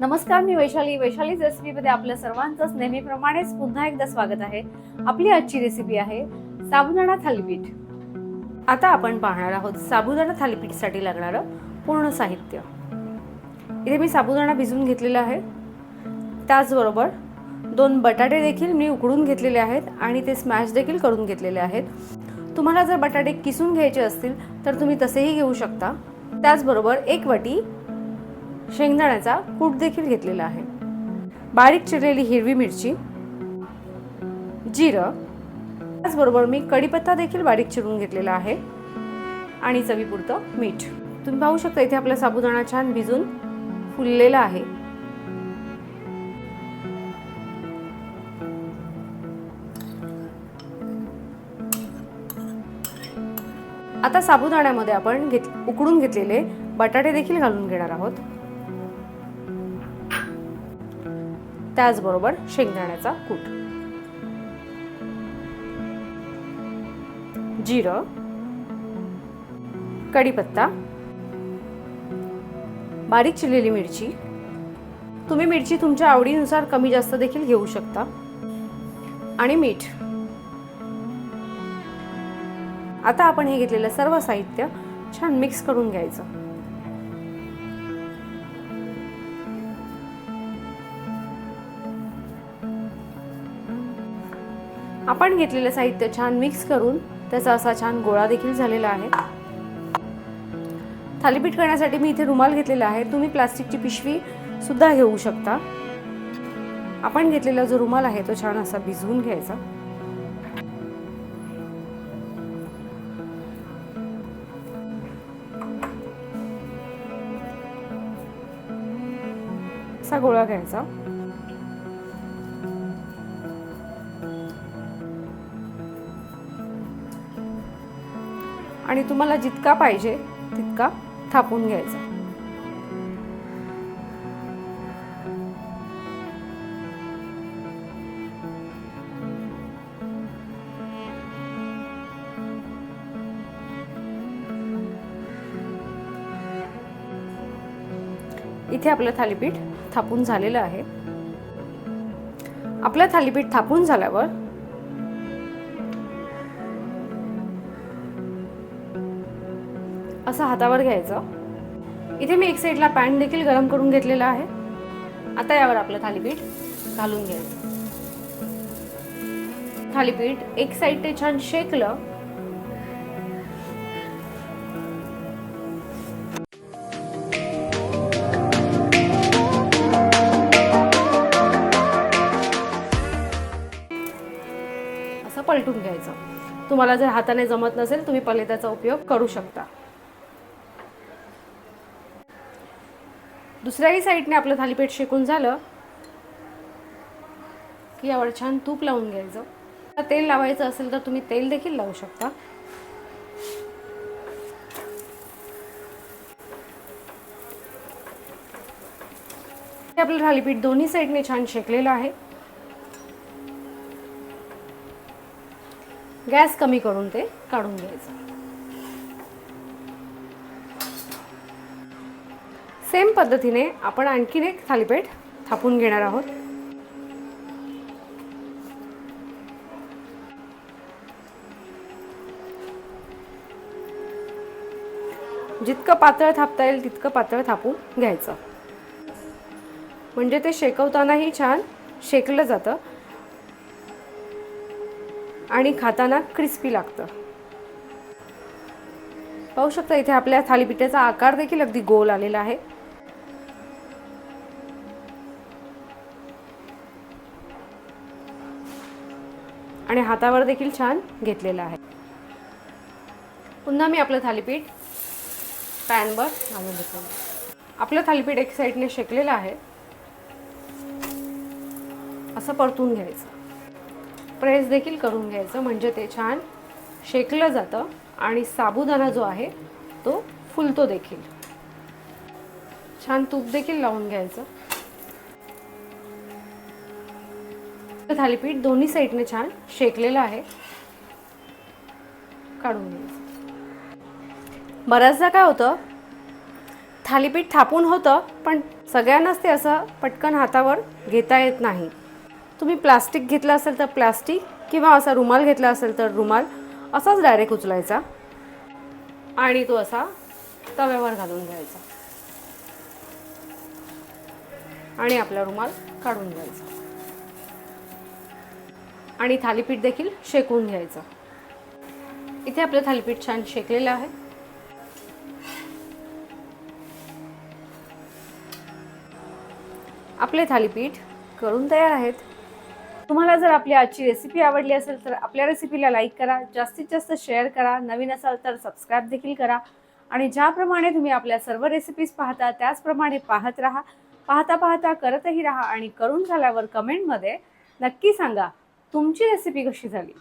नमस्कार, मी वैशालीच रेसिपीमध्ये आपल्या सर्वांचंच नेहमीप्रमाणेच पुन्हा एकदा स्वागत आहे. आपली आजची रेसिपी आहे साबुदाणा थालीपीठ. आता आपण पाहणार आहोत साबुदाणा थालीपीठसाठी लागणारं पूर्ण साहित्य. इथे मी साबुदाणा भिजवून घेतलेला आहे. त्याचबरोबर 2 बटाटे देखील मी उकडून घेतलेले आहेत आणि ते स्मॅश देखील करून घेतलेले आहेत. तुम्हाला जर बटाटे किसून घ्यायचे असतील तर तुम्ही तसेही घेऊ शकता. त्याचबरोबर 1 वाटी शेंगदाण्याचा कूट देखील घेतलेला आहे. बारीक चिरलेली हिरवी मिरची, जिरं, त्याचबरोबर मी कढीपत्ता देखील बारीक चिरून घेतलेला आहे आणि चवीपुरतं मीठ. तुम्ही पाहू शकता इथे आपला साबुदाणा छान भिजून फुललेला आहे. आता साबुदाण्यामध्ये आपण उकडून घेतलेले बटाटे देखील घालून घेणार आहोत. त्याचबरोबर शेंगदाण्याचा कूट, जिरं, कढीपत्ता, बारीक चिरलेली मिरची. तुम्ही मिरची तुमच्या आवडीनुसार कमी जास्त देखील घेऊ शकता आणि मीठ. आता आपण हे घेतलेलं सर्व साहित्य छान मिक्स करून घ्यायचं. आपण घेतलेलं साहित्य छान मिक्स करून त्याचा असा छान गोळा देखील झालेला आहे. थालीपीठ करण्यासाठी मी इथे रुमाल घेतलेला आहे. तुम्ही प्लास्टिकची पिशवी सुद्धा घेऊ शकता. आपण घेतलेला जो रुमाल आहे तो छान असा भिजवून घ्यायचा. असा गोळा घ्यायचा आणि तुम्हाला जितका पाहिजे तितका थापून घ्यायचा. इथे आपलं थालीपीठ थापून झालेलं आहे. आपलं थालीपीठ थापून झाल्यावर असं हातावर घ्यायचं. इथे मी एक साईडला पॅन देखील गरम करून घेतलेला आहे. आता यावर आपलं थालीपीठ घालून घ्यायचं. थालीपीठ एक साईड ते छान शेकलं असं पलटून घ्यायचं. तुम्हाला जर हाताने जमत नसेल तुम्ही पलेत्याचा उपयोग करू शकता. दुसऱ्याही साईडने आपलं थालीपीठ शेकून झालं की यावर छान तूप लावून घ्यायचं. तेल लावायचं असेल तर तुम्ही तेल देखील लावू शकता. आपलं थालीपीठ दोन्ही साईडने छान शेकलेलं आहे. गॅस कमी करून ते काढून घ्यायचं. सेम पद्धतीने आपण आणखीन एक थालीपीठ थापून घेणार आहोत. जितकं पातळ थापता येईल तितकं पातळ थापून घ्यायचं. म्हणजे ते शेकवतानाही छान शेकलं जातं आणि खाताना क्रिस्पी लागतं. पाहू शकता इथे आपल्या थालीपीठाचा आकार देखील अगदी गोल आलेला आहे. आणि हातावर देखील छान घेतलेला आहे. पुन्हा मी आपलं थालीपीठ पॅनवर घालून घेतो. आपलं थालीपीठ एक साईडने शेकलेलं आहे. असं परतून घ्यायचं. प्रेस देखील करून घ्यायचं म्हणजे ते छान शेकलं जातं आणि साबुदाणा जो आहे तो फुलतो देखील. छान तूप देखील लावून घ्यायचं. थालीपीठ दोन्ही साईडने छान शेकलेलं आहे. काढून घ्यायचं. बऱ्याचदा काय होतं थालीपीठ थापून होतं पण सगळ्यांनाच ते असं पटकन हातावर घेता येत नाही. तुम्ही प्लास्टिक घेतलं असेल तर प्लास्टिक, किंवा असा रुमाल घेतला असेल तर रुमाल असाच डायरेक्ट उचलायचा आणि तो असा तव्यावर घालून घ्यायचा आणि आपला रुमाल काढून घ्यायचा आणि थालीपीठ देखील शेकून घ्यायचं. इथे आपलं थालीपीठ छान शेकलेलं आहे. आपले थालीपीठ करून तयार आहेत. तुम्हाला जर आपली आजची रेसिपी आवडली असेल तर आपल्या रेसिपीला लाईक करा, जास्तीत जास्त शेअर करा, नवीन असाल तर सबस्क्राईब देखील करा आणि ज्याप्रमाणे तुम्ही आपल्या सर्व रेसिपीज पाहता त्याचप्रमाणे पाहत राहा. पाहता पाहता करतही राहा आणि करून झाल्यावर कमेंटमध्ये नक्की सांगा तुमची रेसिपी कशी झाली.